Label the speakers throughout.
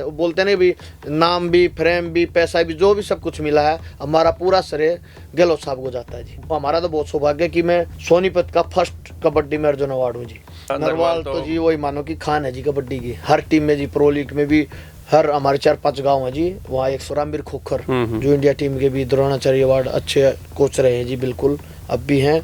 Speaker 1: बोलते हैं ना भी, नाम भी, फ्रेम भी, पैसा भी, जो भी सब कुछ मिला है, हमारा पूरा श्रेय गहलोत साहब को जाता है जी। हमारा तो बहुत सौभाग्य है कि मैं सोनीपत का फर्स्ट कबड्डी में अर्जुन अवार्ड हूँ जी। नरवाल तो जी वही मानो कि खान है जी कबड्डी की, हर टीम में जी, प्रो लीग में भी हर हमारे 4-5 गांव है जी। वहाँ एक सोरामवीर खोखर जो इंडिया टीम के भी द्रोणाचार्य अवार्ड अच्छे कोच रहे हैं जी, बिल्कुल अब भी हैं।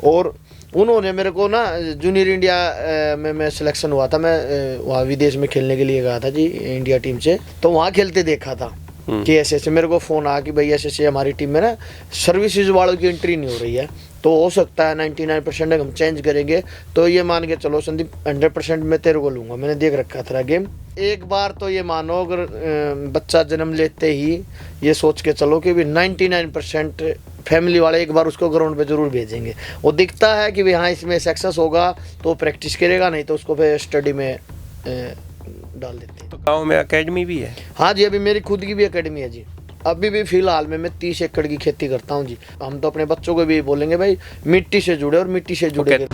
Speaker 1: और उन्होंने मेरे को ना जूनियर इंडिया में मैं सिलेक्शन हुआ था, मैं वहाँ विदेश में खेलने के लिए गया था जी इंडिया टीम से, तो वहाँ खेलते देखा था कि ऐसे ऐसे मेरे को फ़ोन आया कि भाई ऐसे ऐसे हमारी टीम में ना सर्विसेज वालों की एंट्री नहीं हो रही है, तो हो सकता है 99% हम चेंज करेंगे, तो ये मान के चलो संदीप 100% मैं तेरे को लूँगा। मैंने देख रखा था गेम एक बार, तो ये मानो अगर बच्चा जन्म लेते ही ये सोच के चलो कि भी 99% फैमिली वाले एक बार उसको ग्राउंड पे जरूर भेजेंगे। वो दिखता है कि भाई हाँ इसमें सक्सेस होगा तो प्रैक्टिस करेगा, नहीं तो उसको फिर स्टडी में डाल देते हैं।
Speaker 2: तो गांव में एकेडमी भी है?
Speaker 1: हाँ जी, अभी मेरी खुद की भी एकेडमी है जी। अभी भी फिलहाल में मैं 30 एकड़ की खेती करता हूँ जी। हम तो अपने बच्चों को भी बोलेंगे भाई मिट्टी से जुड़े और मिट्टी से जुड़े।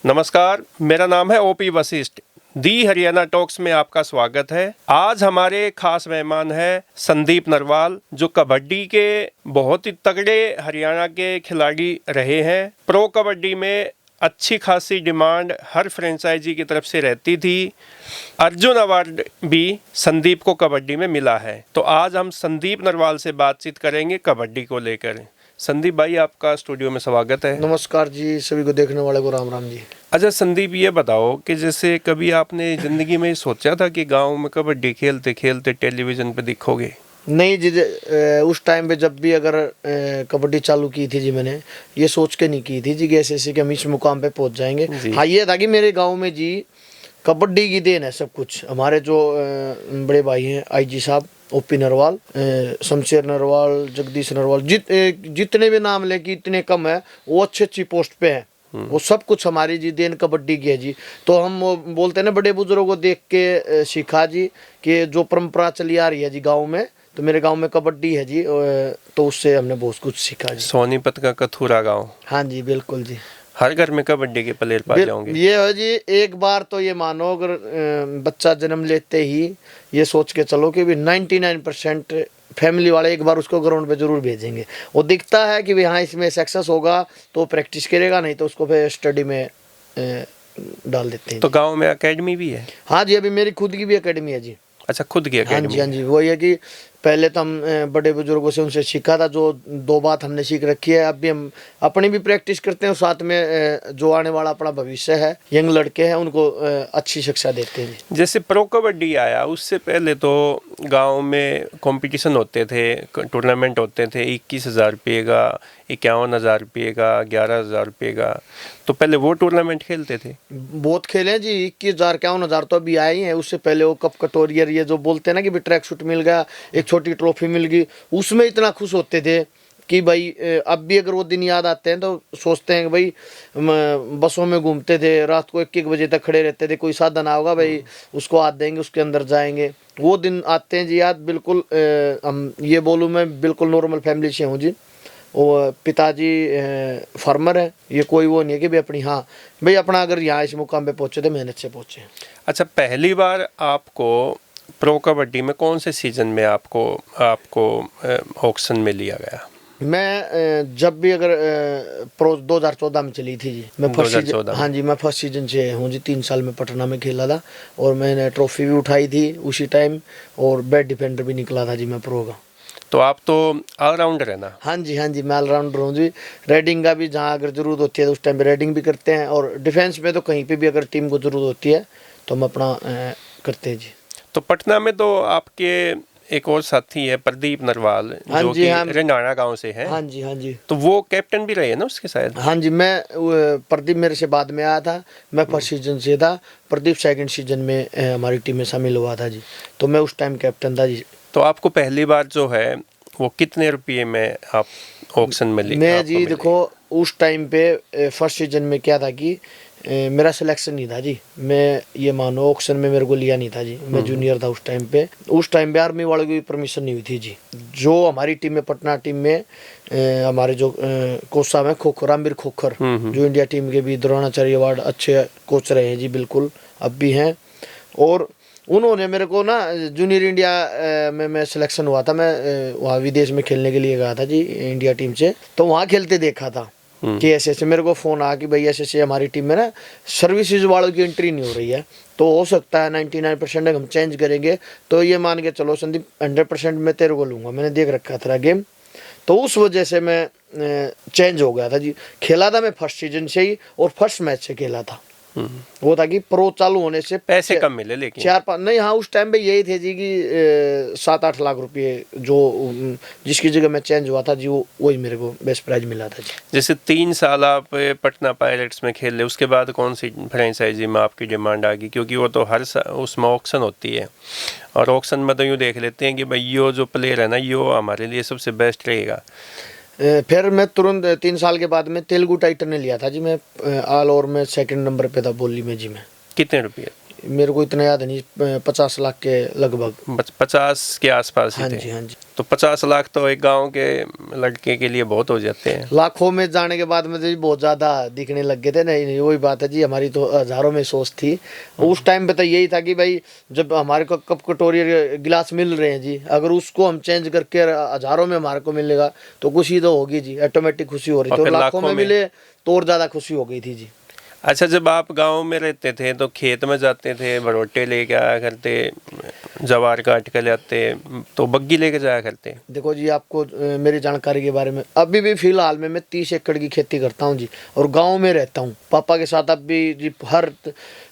Speaker 2: नमस्कार, मेरा नाम है ओपी वशिष्ठ। दी हरियाणा टॉक्स में आपका स्वागत है। आज हमारे खास मेहमान है संदीप नरवाल, जो कबड्डी के बहुत ही तगड़े हरियाणा के खिलाड़ी रहे हैं। प्रो कबड्डी में अच्छी खासी डिमांड हर फ्रेंचाइजी की तरफ से रहती थी। अर्जुन अवार्ड भी संदीप को कबड्डी में मिला है। तो आज हम संदीप नरवाल से बातचीत करेंगे कबड्डी को लेकर। संदीप भाई, आपका स्टूडियो में स्वागत है।
Speaker 1: नमस्कार जी, सभी को देखने वाले को राम राम जी।
Speaker 2: अच्छा संदीप, ये बताओ कि जैसे कभी आपने जिंदगी में सोचा था कि गांव में कबड्डी खेलते खेलते टेलीविजन पे दिखोगे?
Speaker 1: नहीं जी, उस टाइम पे जब भी अगर कबड्डी चालू की थी जी, मैंने ये सोच के नहीं की थी जी कि ऐसे ऐसे कि हम इस मुकाम पे पहुंच जाएंगे। हाँ, ये था कि मेरे गांव में जी कबड्डी की देन है सब कुछ। हमारे जो बड़े भाई हैं आईजी साहब, ओपी नरवाल, शमशेर नरवाल, जगदीश नरवाल, जितने भी नाम लेके इतने कम है, वो अच्छी अच्छी पोस्ट पे हैं। वो सब कुछ हमारी जी देन कबड्डी की है जी। तो हम वो बोलते हैं ना, बड़े बुजुर्गों को देख के सीखा जी कि जो परंपरा चली आ रही है जी गाँव में, तो मेरे गांव में कबड्डी है जी, तो उससे हमने बहुत कुछ सीखा जी।
Speaker 2: सोनीपत का कथूरा गांव?
Speaker 1: हाँ जी, बिल्कुल जी।
Speaker 2: हर घर में कबड्डी के प्लेयर पाए जाओगे?
Speaker 1: ये है जी, एक बार तो ये मानो अगर बच्चा जन्म लेते ही ये सोच के चलो कि भी 99% फैमिली वाले एक बार उसको ग्राउंड पे जरूर भेजेंगे। वो दिखता है कि भाई हाँ इसमें सक्सेस होगा तो प्रैक्टिस करेगा, नहीं तो उसको फिर स्टडी में डाल देते हैं।
Speaker 2: तो गांव में एकेडमी भी है?
Speaker 1: हाँ जी, अभी मेरी खुद की भी एकेडमी है जी।
Speaker 2: अच्छा, खुद की एकेडमी?
Speaker 1: हाँ जी, हाँ जी। वही है कि पहले तो हम बड़े बुजुर्गों से उनसे सीखा था, जो 2 बात हमने सीख रखी है। अब भी हम अपनी भी प्रैक्टिस करते हैं और साथ में जो आने वाला अपना भविष्य है, यंग लड़के हैं, उनको अच्छी शिक्षा देते हैं।
Speaker 2: जैसे प्रो कबड्डी आया उससे पहले तो गांव में कंपटीशन होते थे, टूर्नामेंट होते थे, 21,000 रुपये का, 51,000 रुपये का, 11,000 रुपये का। तो पहले वो टूर्नामेंट खेलते थे?
Speaker 1: बहुत खेले हैं जी। 21,000 51,000 तो अभी आए ही हैं। उससे पहले वो कप कटोरियर, ये जो बोलते हैं ना कि भी ट्रैक सूट मिल गया, एक छोटी ट्रॉफी मिल गई, उसमें इतना खुश होते थे कि भाई अब भी अगर वो दिन याद आते हैं तो सोचते हैं कि भाई बसों में घूमते थे, रात को 1-1 बजे तक खड़े रहते थे, कोई साधन आओगा भाई उसको हाथ देंगे, उसके अंदर जाएंगे। वो दिन आते हैं जी याद, बिल्कुल। हम ये बोलूँ, मैं बिल्कुल नॉर्मल फैमिली से हूँ जी। वो पिताजी फार्मर है, ये कोई वो नहीं है कि भाई अपनी, हाँ भाई अपना अगर यहाँ इस मुकाम पे पहुँचे तो मेहनत से पहुँचे। अच्छा,
Speaker 2: पहली बार आपको प्रो कबड्डी में कौन से सीजन में आपको ऑक्शन में लिया गया?
Speaker 1: मैं जब भी अगर प्रो 2014 में चली थी जी, मैं फर्स्ट सीजन, हाँ जी, मैं फर्स्ट सीजन से हूँ जी। 3 साल में पटना में खेला था और मैंने ट्रॉफी भी उठाई थी उसी टाइम, और बेस्ट डिफेंडर भी निकला था जी मैं प्रो का।
Speaker 2: तो आप तो ऑलराउंडर है ना?
Speaker 1: हाँ जी, हाँ जी, मैं ऑलराउंडर हूँ जी। रेडिंग का भी जहाँ अगर ज़रूरत होती है तो उस टाइम पे रेडिंग भी करते हैं, और डिफेंस में तो कहीं पे भी अगर टीम को ज़रूरत होती है तो हम अपना करते हैं जी।
Speaker 2: तो पटना में तो आपके एक और साथी है प्रदीप नरवाल,
Speaker 1: हाँ
Speaker 2: जो
Speaker 1: जी,
Speaker 2: कि
Speaker 1: हाँ,
Speaker 2: रेंडाना गांव से है।
Speaker 1: हाँ जी, हाँ जी।
Speaker 2: तो वो कैप्टन भी रहे ना उसके शायद?
Speaker 1: हाँ जी, मैं प्रदीप मेरे से बाद में आया था, मैं फर्स्ट सीजन से था, प्रदीप सेकंड सीजन में हमारी टीम में शामिल हुआ था जी। तो मैं उस टाइम कैप्टन था जी।
Speaker 2: तो आपको पहली बार जो है वो कितने रुपये में आप ऑक्शन में
Speaker 1: मैं जी देखो, उस टाइम पे फर्स्ट सीजन में क्या था कि मेरा सिलेक्शन नहीं था जी। मैं ये मानो ऑक्शन में मेरे को लिया नहीं था जी। मैं जूनियर था उस टाइम पे। आर्मी वालों की परमिशन नहीं हुई थी जी। जो हमारी टीम में, पटना टीम में हमारे जो कोच साहब हैं, खोखर, रामवीर खोखर, जो इंडिया टीम के भी द्रोणाचार्य अवार्ड अच्छे कोच रहे हैं जी, बिल्कुल अब भी हैं। और उन्होंने मेरे को ना जूनियर इंडिया में मैं सिलेक्शन हुआ था। मैं वहाँ विदेश में खेलने के लिए गया था जी इंडिया टीम से। तो वहाँ खेलते देखा था कि ऐसे ऐसे मेरे को फ़ोन आया कि भाई ऐसे ऐसे हमारी टीम में ना सर्विसेज वालों की एंट्री नहीं हो रही है, तो हो सकता है 99% हम चेंज करेंगे, तो ये मान के चलो संदीप 100% मैं तेरे को लूँगा। मैंने देख रखा था गेम, तो उस वजह से मैं चेंज हो गया था जी। खेला था मैं फर्स्ट सीजन से ही, और फर्स्ट मैच से खेला था। वो था कि प्रो चालू होने से
Speaker 2: पैसे कम मिले लेकिन
Speaker 1: 4-5 नहीं, हाँ उस टाइम पे यही थे जी कि 7-8 लाख रुपए जो जिसकी जगह मैं चेंज हुआ था जी, वो वही मेरे को बेस्ट प्राइज मिला था जी।
Speaker 2: जैसे 3 साल आप पटना पायरेट्स में खेले, उसके बाद कौन सी फ्रेंचाइजी में आपकी डिमांड आ गई? क्योंकि वो तो हर उसमें ऑक्शन होती है, और ऑक्शन में तो यूँ देख लेते हैं कि भाई यो जो प्लेयर है ना, यो हमारे लिए सबसे बेस्ट रहेगा।
Speaker 1: फिर मैं तुरंत 3 साल के बाद में तेलुगु टाइटन ने लिया था जी। मैं ऑल ओवर में 2nd नंबर पे था बोली में जी। मैं
Speaker 2: कितने रुपये?
Speaker 1: मेरे को इतना याद नहीं, 50 लाख के लगभग।
Speaker 2: 50 के आसपास ही
Speaker 1: हाँ
Speaker 2: थे।
Speaker 1: जी, हाँ जी।
Speaker 2: तो 50 लाख तो एक गांव के लड़के के लिए बहुत हो जाते हैं।
Speaker 1: लाखों में जाने के बाद में तो बहुत ज़्यादा दिखने लग गए थे। नहीं नहीं, वही बात है जी, हमारी तो हज़ारों में सोच थी। उस टाइम पे तो यही था कि भाई जब हमारे को कप कटोरी गिलास मिल रहे हैं जी, अगर उसको हम चेंज करके हज़ारों में हमारे को मिलेगा तो खुशी तो होगी जी, ऑटोमेटिक खुशी हो रही थी। और लाखों में मिले तो और ज़्यादा खुशी हो गई थी जी।
Speaker 2: अच्छा, जब आप गांव में रहते थे तो खेत में जाते थे, भरोटे लेके आया करते, जवार काट के लाते, तो बग्गी लेके जाया करते?
Speaker 1: देखो जी, आपको मेरी जानकारी के बारे में, अभी भी फिलहाल में मैं 30 एकड़ की खेती करता हूँ जी, और गांव में रहता हूँ पापा के साथ। अभी जी हर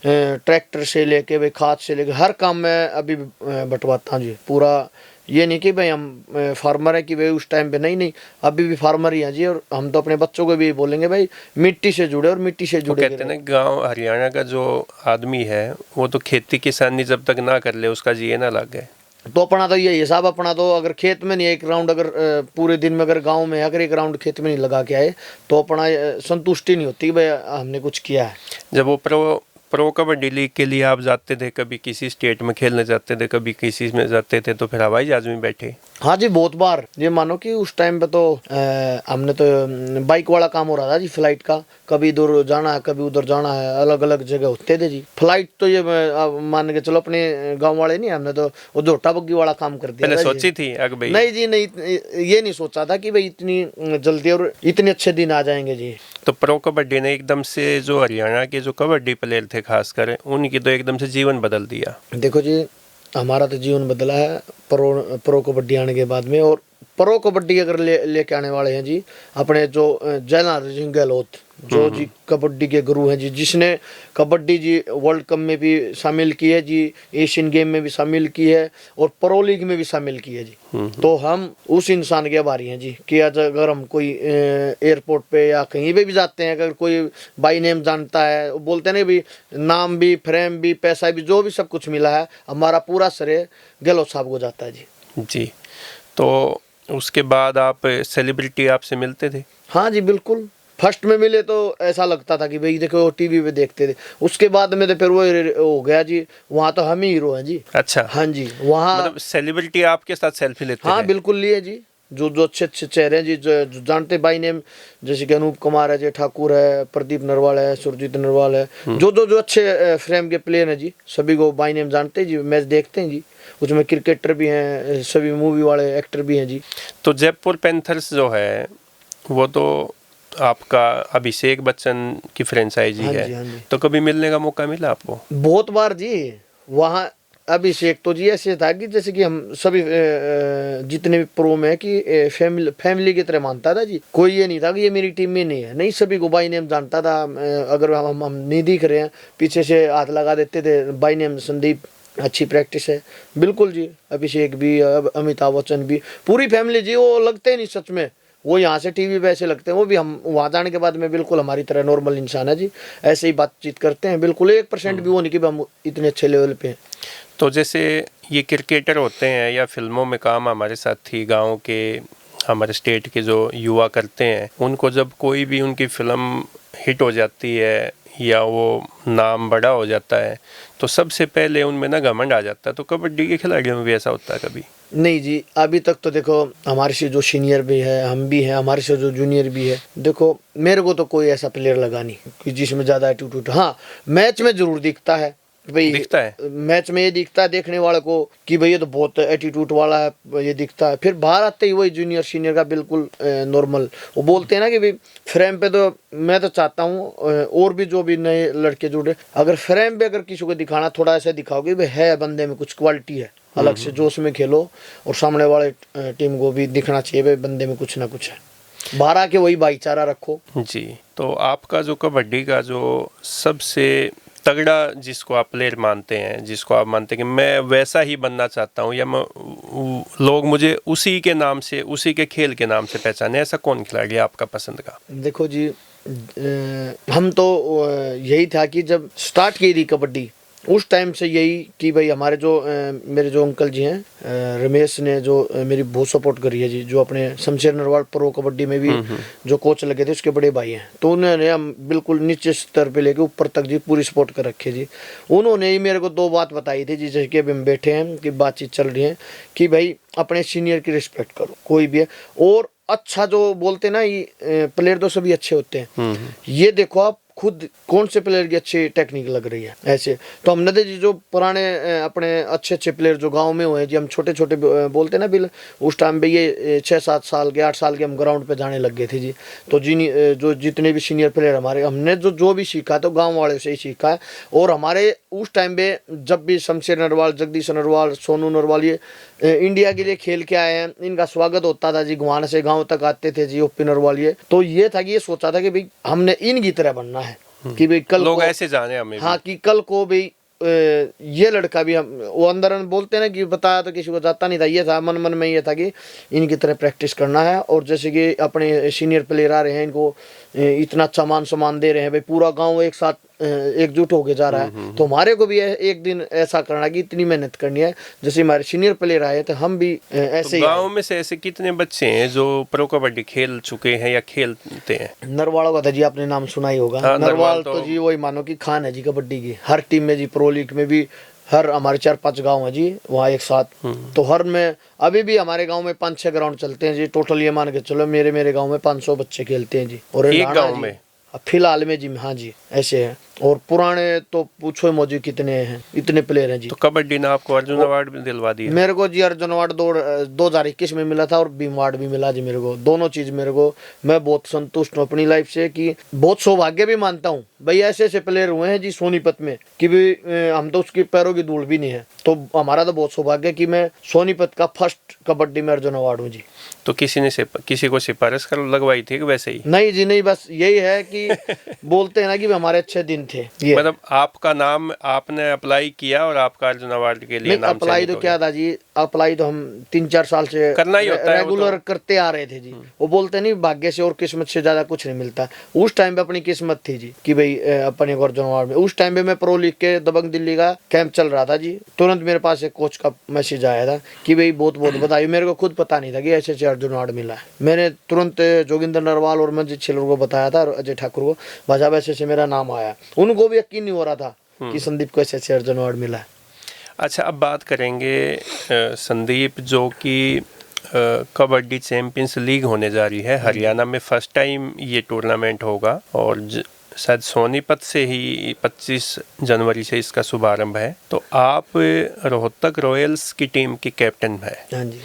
Speaker 1: ट्रैक्टर से लेके भाई खाद से लेके हर काम में अभी बंटवाता हूँ जी पूरा। ये नहीं कि भाई हम फार्मर है कि भाई उस टाइम पे, नहीं नहीं, अभी भी फार्मर ही हैं जी। और हम तो अपने बच्चों को भी बोलेंगे भाई मिट्टी से जुड़े और मिट्टी से जुड़े।
Speaker 2: कहते हैं गांव हरियाणा का जो आदमी है वो तो खेती किसानी जब तक ना कर ले उसका जी ना लग गए।
Speaker 1: तो अपना तो यही हिसाब, अपना तो अगर खेत में नहीं एक राउंड, अगर पूरे दिन में अगर गांव में अगर एक राउंड खेत में नहीं लगा के आए तो अपना संतुष्टि नहीं होती कि भाई हमने कुछ किया है।
Speaker 2: जब वो प्रो कबड्डी लीग के लिए आप जाते थे, कभी किसी स्टेट में खेलने जाते थे, कभी किसी में जाते थे, तो फिर हवाई जहाज में बैठे?
Speaker 1: हाँ जी, बहुत बार। ये मानो कि उस टाइम पे तो हमने तो बाइक वाला काम हो रहा था जी, फ्लाइट का। कभी इधर जाना है, कभी उधर जाना है, अलग अलग जगह होते थे जी। फ्लाइट तो ये मान के चलो अपने गांव वाले नहीं, हमने तो वो झोटा बग्गी वाला काम कर दिया।
Speaker 2: पहले सोची थी अगर भाई?
Speaker 1: नहीं जी नहीं, ये नहीं सोचा था कि भाई इतनी जल्दी और इतने अच्छे दिन आ जाएंगे जी।
Speaker 2: तो प्रो कबड्डी ने एकदम से जो हरियाणा के जो कबड्डी प्लेयर थे खासकर, उनकी तो एकदम से जीवन बदल दिया।
Speaker 1: देखो जी, हमारा तो जीवन बदला है प्रो कबड्डी आने के बाद में। और प्रो कबड्डी अगर लेके आने वाले हैं जी अपने जो जयनारायण सिंह गहलोत, जो जी कबड्डी के गुरु हैं जी, जिसने कबड्डी जी वर्ल्ड कप में भी शामिल की है जी, एशियन गेम में भी शामिल की है, और प्रो लीग में भी शामिल की है जी। तो हम उस इंसान के आभारी हैं जी कि आज अगर हम कोई एयरपोर्ट पे या कहीं पे भी जाते हैं, अगर कोई बाई नेम जानता है, बोलते हैं ना भाई नाम भी, फ्रेम भी, पैसा भी, जो भी सब कुछ मिला है, हमारा पूरा श्रेय गहलोत साहब को जाता है जी।
Speaker 2: जी, तो उसके बाद आप सेलिब्रिटी आपसे मिलते थे?
Speaker 1: हाँ जी बिल्कुल। फर्स्ट में मिले तो ऐसा लगता था कि भाई देखो टीवी पे देखते थे, उसके बाद में तो फिर वो हो गया जी, वहाँ तो हम ही हीरो हैं जी।
Speaker 2: अच्छा,
Speaker 1: हाँ जी, वहाँ
Speaker 2: मतलब सेलिब्रिटी आपके साथ सेल्फी लेते
Speaker 1: हाँ
Speaker 2: थे?
Speaker 1: बिल्कुल लिए जी। जो जो अच्छे अच्छे चेहरे हैं जी, जो जानते बाई नेम, जैसे कि अनूप कुमार है जी, ठाकुर है, प्रदीप नरवाल है, सुरजीत नरवाल है, जो अच्छे फ्रेम के प्लेयर हैं जी, सभी को बाई नेम जानते हैं जी, मैच देखते हैं जी। उसमें क्रिकेटर भी हैं, सभी मूवी वाले एक्टर भी हैं जी।
Speaker 2: तो जयपुर पैंथर्स जो है वो तो आपका अभिषेक बच्चन की फ्रेंचाइजी
Speaker 1: हाँ
Speaker 2: है।
Speaker 1: जी, हाँ जी।
Speaker 2: तो कभी मिलने का मौका मिला आपको?
Speaker 1: बहुत बार जी। वहाँ अभिषेक तो जी ऐसे था कि जैसे कि हम सभी जितने भी प्रो में कि फैमिली की तरह मानता था जी। कोई ये नहीं था कि ये मेरी टीम में नहीं है, नहीं, सभी को बाई नेम जानता था। अगर हम नहीं दिख रहे हैं, पीछे से हाथ लगा देते थे, बाई नेम संदीप, अच्छी प्रैक्टिस है। बिल्कुल जी, अभिषेक भी, अमिताभ बच्चन भी, पूरी फैमिली जी। वो लगते ही नहीं सच में, वो यहाँ से टीवी पे ऐसे लगते हैं, वो भी हम वहाँ जाने के बाद में बिल्कुल हमारी तरह नॉर्मल इंसान है जी, ऐसे ही बातचीत करते हैं। बिल्कुल 1% भी वो नहीं कि हम इतने अच्छे लेवल पे हैं।
Speaker 2: तो जैसे ये क्रिकेटर होते हैं या फिल्मों में काम हमारे साथी गांव के, हमारे स्टेट के जो युवा करते हैं, उनको जब कोई भी उनकी फिल्म हिट हो जाती है या वो नाम बड़ा हो जाता है तो सबसे पहले उनमें ना घमंड आ जाता है, तो कबड्डी के खिलाड़ियों में भी ऐसा होता है कभी?
Speaker 1: नहीं जी, अभी तक तो देखो हमारे से जो सीनियर भी है, हम भी हैं, हमारे से जो जूनियर भी है, देखो मेरे को तो कोई ऐसा प्लेयर लगा नहीं कि जिसमें ज्यादा एटीट्यूड। हाँ, मैच में जरूर दिखता है भाई,
Speaker 2: दिखता है
Speaker 1: मैच में ये दिखता है देखने वाले को कि भाई ये तो बहुत एटीट्यूड वाला है, ये दिखता है। फिर बाहर आते ही वही जूनियर सीनियर का बिल्कुल नॉर्मल, वो बोलते हैं ना कि भाई फ्रेम पे तो मैं तो चाहता हूँ और भी जो भी नए लड़के जुड़े, अगर फ्रेम पे अगर किसी को दिखाना थोड़ा ऐसा दिखाओगे भाई है बंदे में कुछ क्वालिटी है, अलग से जोश में खेलो और सामने वाले टीम को भी दिखना चाहिए भाई बंदे में कुछ ना कुछ है, बाहर आके वही भाईचारा रखो
Speaker 2: जी। तो आपका जो कबड्डी का जो सबसे तगड़ा जिसको आप प्लेयर मानते हैं, जिसको आप मानते हैं कि मैं वैसा ही बनना चाहता हूँ या मैं लोग मुझे उसी के नाम से, उसी के खेल के नाम से पहचाने, ऐसा कौन खिलाड़ी है आपका पसंद का?
Speaker 1: देखो जी, हम तो यही था कि जब स्टार्ट की थी कबड्डी उस टाइम से यही कि भाई हमारे जो मेरे जो अंकल जी हैं रमेश ने जो मेरी बहुत सपोर्ट करी है जी, जो अपने शमशेर नरवाल प्रो कबड्डी में भी जो कोच लगे थे उसके बड़े भाई हैं, तो उन्होंने हम बिल्कुल नीचे स्तर पे लेके ऊपर तक जी पूरी सपोर्ट कर रखी है जी। उन्होंने ही मेरे को दो बात बताई थी जैसे कि अभी हम बैठे हैं कि बातचीत चल रही है कि भाई अपने सीनियर की रिस्पेक्ट करो कोई भी है, और अच्छा जो बोलते ना ये प्लेयर तो सभी अच्छे होते हैं, ये देखो आप खुद कौन से प्लेयर की अच्छी टेक्निक लग रही है ऐसे। तो हमने तो जी जो पुराने अपने अच्छे अच्छे प्लेयर जो गांव में हुए जी, हम छोटे छोटे बोलते ना बिल, उस टाइम पे ये 6-7 साल के 8 साल के हम ग्राउंड पे जाने लग गए थे जी। तो जो जितने भी सीनियर प्लेयर हमारे, हमने जो भी सीखा तो गाँव वाले से ही सीखा है। और हमारे उस टाइम पे जब भी शमशेर नरवाल, जगदीश नरवाल, सोनू नरवाल ये इंडिया के लिए खेल के आए हैं, इनका स्वागत होता था जी, गुहाना से गाँव तक आते थे जी ओपी नरवाल ये। तो ये था कि ये सोचा था कि भाई हमने इनकी तरह बनना है कि भाई कल
Speaker 2: लोग ऐसे जाने हमें।
Speaker 1: हाँ, कि कल को भाई ये लड़का भी, हम वो अंदर बोलते हैं ना कि बताया तो किसी को जाता नहीं था, ये था मन मन में ये था कि इनकी तरह प्रैक्टिस करना है। और जैसे कि अपने सीनियर प्लेयर आ रहे हैं, इनको इतना अच्छा मान सम्मान दे रहे हैं भाई, पूरा गांव एक साथ एकजुट होके जा रहा है, तो हमारे को भी एक दिन ऐसा करना कि इतनी मेहनत करनी है जैसे हमारे सीनियर प्लेयर आए तो हम भी ऐसे
Speaker 2: तो गांव में से ऐसे कितने बच्चे हैं जो प्रो कबड्डी खेल चुके हैं या खेलते हैं?
Speaker 1: नरवाल का था जी, आपने नाम सुना ही होगा।
Speaker 2: हाँ,
Speaker 1: नरवाल तो जी वही मानो कि खान है जी कबड्डी की, हर टीम में जी, प्रो लीग में भी हर हमारे 4-5 गांव है जी वहाँ एक साथ। तो हर में अभी भी हमारे गांव में 5-6 ग्राउंड चलते हैं जी, टोटल ये मान के चलो मेरे गांव में 500 बच्चे खेलते हैं जी। और
Speaker 2: एक गांव में
Speaker 1: फिलहाल में जी, हाँ जी ऐसे है। और पुराने तो पूछो मौजूद कितने हैं, इतने प्लेयर हैं जी।
Speaker 2: तो कबड्डी ने आपको अर्जुन अवार्ड भी दिलवा दिया?
Speaker 1: मेरे को जी अर्जुन अवार्ड 2021 में मिला था और भीम अवार्ड भी मिला जी मेरे को, दोनों चीज मेरे को, मैं बहुत संतुष्ट हूँ अपनी लाइफ से कि बहुत सौभाग्य भी मानता हूँ भाई, ऐसे ऐसे प्लेयर हुए हैं जी सोनीपत में कि भी हम तो उसकी पैरों की धूल भी नहीं है, तो हमारा तो बहुत सौभाग्य कि मैं सोनीपत का फर्स्ट कबड्डी में अर्जुन अवार्ड हूँ जी।
Speaker 2: तो किसी को सिफारिश कर लगवाई थी कि वैसे ही?
Speaker 1: नहीं जी नहीं, बस यही है कि बोलते हैं ना कि हमारे अच्छे दिन थे ये।
Speaker 2: मतलब आपका नाम आपने अप्लाई किया और आपका अर्जुन अवार्ड के लिए नाम
Speaker 1: अप्लाई तो क्या था जी, अप्लाई तो हम 3-4 साल से
Speaker 2: करना ही होता है,
Speaker 1: रेगुलर करते आ रहे थे जी। वो बोलते नहीं भाग्य से और किस्मत से ज्यादा कुछ नहीं मिलता, उस टाइम पे अपनी किस्मत थी जी कि भाई अपन एक अर्जुन अवार्ड में। उस टाइम पे मैं प्रो लीग के दबंग दिल्ली का कैंप चल रहा था जी, तुरंत मेरे पास एक कोच का मैसेज आया था कि भाई बहुत बहुत बधाई। मेरे को खुद पता नहीं था कि ऐसे ऐसे अर्जुन अवार्ड मिला है। मैंने तुरंत जोगिंदर नरवाल और मंजित छिलर को बताया था, अजय ठाकुर को, भाजा वैसे से मेरा नाम आया। उनको भी यकीन नहीं हो रहा था कि संदीप को ऐसे ऐसे अर्जुन अवार्ड मिला है।
Speaker 2: अच्छा, अब बात करेंगे संदीप, जो कि कबड्डी चैंपियंस लीग होने जा रही है हरियाणा में, फर्स्ट टाइम ये टूर्नामेंट होगा और शायद सोनीपत से ही 25 जनवरी से इसका शुभारंभ है। तो आप रोहतक रॉयल्स की टीम की कैप्टन है।
Speaker 1: हाँ जी।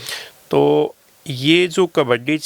Speaker 2: तो ये जो कबड्डी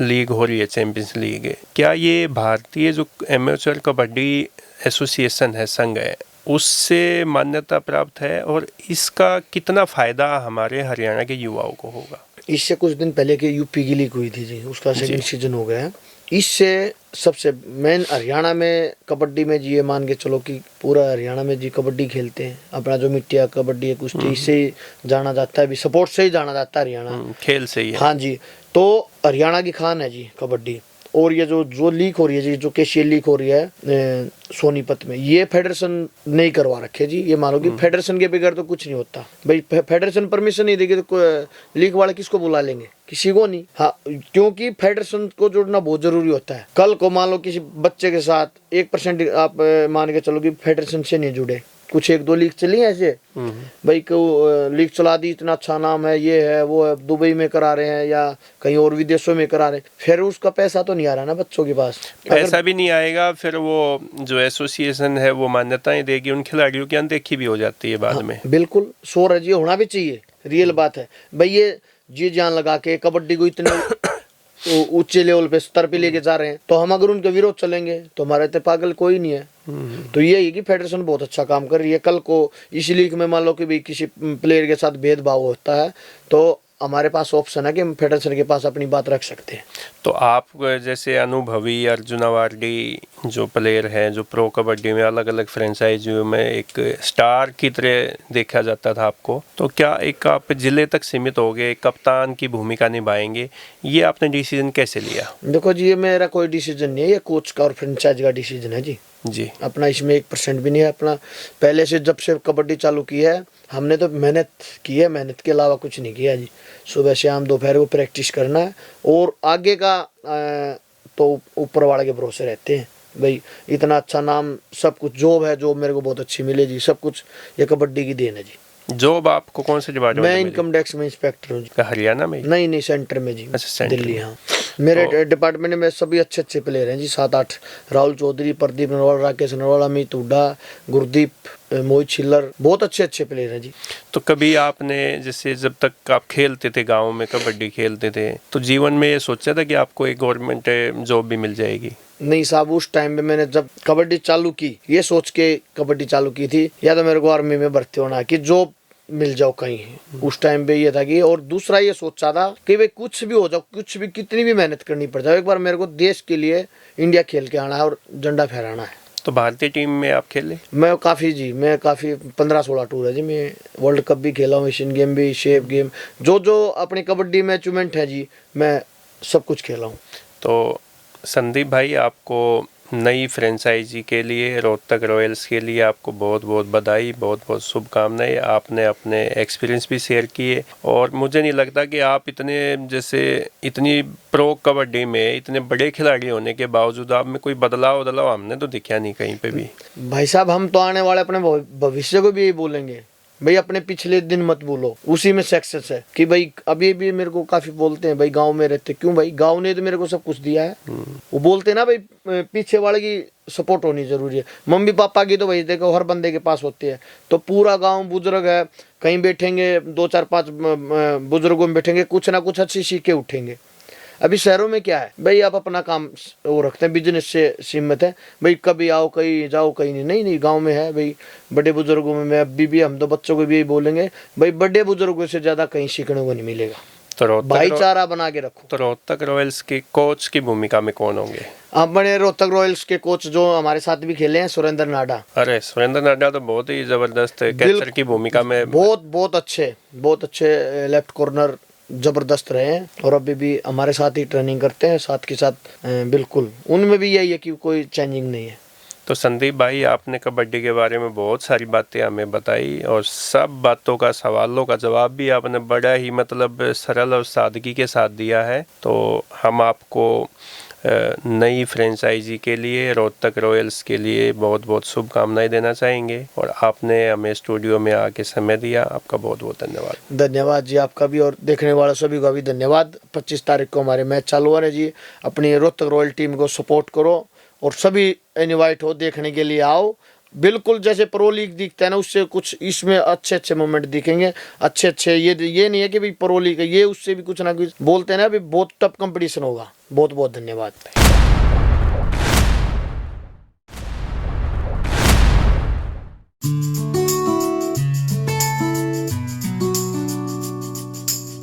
Speaker 2: लीग हो रही है, चैंपियंस लीग, क्या ये भारतीय जो एमेच्योर कबड्डी एसोसिएशन है, संघ है, उससे मान्यता प्राप्त है? और इसका कितना फायदा हमारे हरियाणा के युवाओं को होगा?
Speaker 1: इससे कुछ दिन पहले के यूपी की लीग हुई थी जी, उसका सेकंड सीजन हो गया है। इससे सबसे मेन हरियाणा में कबड्डी में जी, ये मान के चलो कि पूरा हरियाणा में जी कबड्डी खेलते हैं। अपना जो मिट्टिया कबड्डी है, कुश्ती, इससे ही जाना जाता है, भी सपोर्ट से ही जाना जाता है हरियाणा,
Speaker 2: खेल से ही है।
Speaker 1: हाँ जी। तो हरियाणा की खान है जी कबड्डी, और ये जो लीक हो रही है जी, जो केशियल लीक हो रही है सोनीपत में, ये फेडरेशन नहीं करवा रखे जी। ये मानो कि फेडरेशन के बगैर तो कुछ नहीं होता भाई। फेडरेशन परमिशन नहीं देगी तो लीक वाले किसको बुला लेंगे? किसी को नहीं। हाँ, क्योंकि फेडरेशन को जोड़ना बहुत जरूरी होता है। कल को मान लो किसी बच्चे के साथ 1% आप मान के चलो कि फेडरेशन से नहीं जुड़े, कुछ 1-2 लीक चली ऐसे भाई को लीक चला दी, इतना अच्छा नाम है, ये है वो है, दुबई में करा रहे हैं या कहीं और विदेशों में करा रहे हैं, फिर उसका पैसा तो नहीं आ रहा ना बच्चों के पास।
Speaker 2: पैसा भी नहीं आएगा, फिर वो जो एसोसिएशन है वो मान्यताएं देगी, उन खिलाड़ियों की अनदेखी भी हो जाती है बाद में।
Speaker 1: बिल्कुल, शोर है जी, होना भी चाहिए, रियल बात है भाई। ये जी जान लगा के कबड्डी को इतने ऊंचे लेवल पे स्तर पे लेके जा रहे हैं, तो हम अगर उनके विरोध चलेंगे तो हमारे तो पागल कोई नहीं है। तो ये है कि फेडरेशन बहुत अच्छा काम कर रही है। कल को इस लीग में मान लो कि भी किसी प्लेयर के साथ भेदभाव होता है तो हमारे पास ऑप्शन है कि हम फेडरेशन के पास अपनी बात रख सकते हैं।
Speaker 2: तो आप जैसे अनुभवी अर्जुन अवार्डी जो प्लेयर हैं, जो प्रो कबड्डी में अलग अलग फ्रेंचाइजियों में एक स्टार की तरह देखा जाता था आपको, तो क्या एक आप जिले तक सीमित हो गए, कप्तान की भूमिका निभाएंगे, ये आपने डिसीजन कैसे लिया?
Speaker 1: देखो जी, ये मेरा कोई डिसीजन नहीं है, ये कोच का और फ्रेंचाइज का डिसीजन है जी। अपना इसमें 1% भी नहीं है अपना। पहले से जब से कबड्डी चालू की है हमने तो मेहनत की है, मेहनत के अलावा कुछ नहीं किया जी। सुबह शाम दोपहर को प्रैक्टिस करना है और आगे का तो ऊपर वाले के भरोसे रहते हैं भाई। इतना अच्छा नाम, सब कुछ जॉब है, जॉब मेरे को बहुत अच्छी मिले जी, सब कुछ ये कबड्डी की देन है जी।
Speaker 2: जॉब आपको कौन से डिपार्टमेंट में?
Speaker 1: मैं इनकम टैक्स में इंस्पेक्टर हूँ जी।
Speaker 2: हरियाणा में?
Speaker 1: नहीं, सेंटर में जी।
Speaker 2: अच्छा,
Speaker 1: दिल्ली। हाँ, मेरे डिपार्टमेंट में सभी अच्छे प्लेयर हैं जी, 7-8। राहुल चौधरी, प्रदीप नरवाल, राकेश नरवाल, अमित हुड्डा, गुरदीप, मोहित छिल्लर, बहुत अच्छे प्लेयर हैं जी।
Speaker 2: तो कभी आपने जैसे जब तक आप खेलते थे, गांव में कबड्डी खेलते थे, तो जीवन में ये सोचा था कि आपको एक गवर्नमेंट जॉब भी मिल जाएगी?
Speaker 1: नहीं साहब, उस टाइम में मैंने जब कबड्डी चालू की, ये सोच के कबड्डी चालू की थी या तो मेरे को आर्मी में भर्ती होना कि जॉब मिल जाओ कहीं। उस टाइम पे ये था कि, और दूसरा ये सोचा था कि भाई कुछ भी हो जाओ, कुछ भी, कितनी भी मेहनत करनी पड़ जाए, एक बार मेरे को देश के लिए इंडिया खेल के आना है और झंडा फहराना है।
Speaker 2: तो भारतीय टीम में आप खेले?
Speaker 1: मैं काफ़ी 15-16 टूर है जी। मैं वर्ल्ड कप भी खेला हूँ, एशियन गेम भी, शेप गेम, जो अपनी कबड्डी में अचीवमेंट है जी, मैं सब कुछ खेला हूँ।
Speaker 2: तो संदीप भाई, आपको नई फ्रेंचाइजी के लिए, रोहतक रॉयल्स के लिए आपको बहुत बहुत बधाई, बहुत बहुत शुभकामनाएं। आपने अपने एक्सपीरियंस भी शेयर किए और मुझे नहीं लगता कि आप इतनी प्रो कबड्डी में इतने बड़े खिलाड़ी होने के बावजूद आप में कोई बदलाव हमने तो दिखा नहीं कहीं पे भी।
Speaker 1: भाई साहब, हम तो आने वाले अपने भविष्य को भी यही बोलेंगे भाई, अपने पिछले दिन मत भूलो, उसी में सक्सेस है। कि भाई अभी भी मेरे को काफी बोलते हैं भाई गांव में रहते, क्यों भाई, गांव ने तो मेरे को सब कुछ दिया है। वो बोलते हैं ना भाई, पीछे वाले की सपोर्ट होनी जरूरी है। मम्मी पापा की तो भाई देखो हर बंदे के पास होती है, तो पूरा गांव बुजुर्ग है, कहीं बैठेंगे 2-4-5 बुजुर्गों में बैठेंगे, कुछ ना कुछ अच्छी सीख के उठेंगे। अभी शहरों में क्या है भाई, आप अपना काम वो रखते हैं, बिजनेस से सीमित है भाई, कभी आओ कहीं जाओ कहीं नहीं। गांव में है भाई, बड़े बुजुर्गों में मैं अभी भी, हम तो बच्चों को भी यही बोलेंगे भाई, बड़े बुजुर्गों से ज्यादा कहीं सीखने को नहीं मिलेगा।
Speaker 2: तो
Speaker 1: भाईचारा बना के रखो।
Speaker 2: तो रोहतक रॉयल्स के कोच की भूमिका में कौन होंगे?
Speaker 1: अपने रोहतक रॉयल्स के कोच जो हमारे साथ भी खेले हैं, सुरेंद्र नाडा।
Speaker 2: अरे सुरेंद्र नाडा तो बहुत ही जबरदस्त है, कैचर की भूमिका में
Speaker 1: बहुत अच्छे लेफ्ट कॉर्नर जबरदस्त रहे हैं और अभी भी हमारे साथ ही ट्रेनिंग करते हैं, साथ के साथ बिल्कुल उनमें भी यही है कि कोई चेंजिंग नहीं है।
Speaker 2: तो संदीप भाई, आपने कबड्डी के बारे में बहुत सारी बातें हमें बताई और सब बातों का, सवालों का जवाब भी आपने बड़ा ही सरल और सादगी के साथ दिया है। तो हम आपको नई फ्रेंचाइजी के लिए, रोहतक रॉयल्स के लिए बहुत बहुत शुभकामनाएं देना चाहेंगे और आपने हमें स्टूडियो में आके समय दिया, आपका बहुत बहुत धन्यवाद।
Speaker 1: धन्यवाद जी आपका भी और देखने वाले सभी का भी धन्यवाद। 25 तारीख को हमारे मैच चालू हो रहे जी, अपनी रोहतक रॉयल टीम को सपोर्ट करो और सभी इनवाइट हो, देखने के लिए आओ। बिल्कुल जैसे प्रो लीग दिखता है ना, उससे कुछ इसमें अच्छे मोमेंट दिखेंगे, अच्छे। ये नहीं है कि भाई प्रो लीग है, ये उससे भी कुछ ना कुछ बोलते हैं ना, अभी बहुत टफ कंपटीशन होगा। बहुत बहुत धन्यवाद।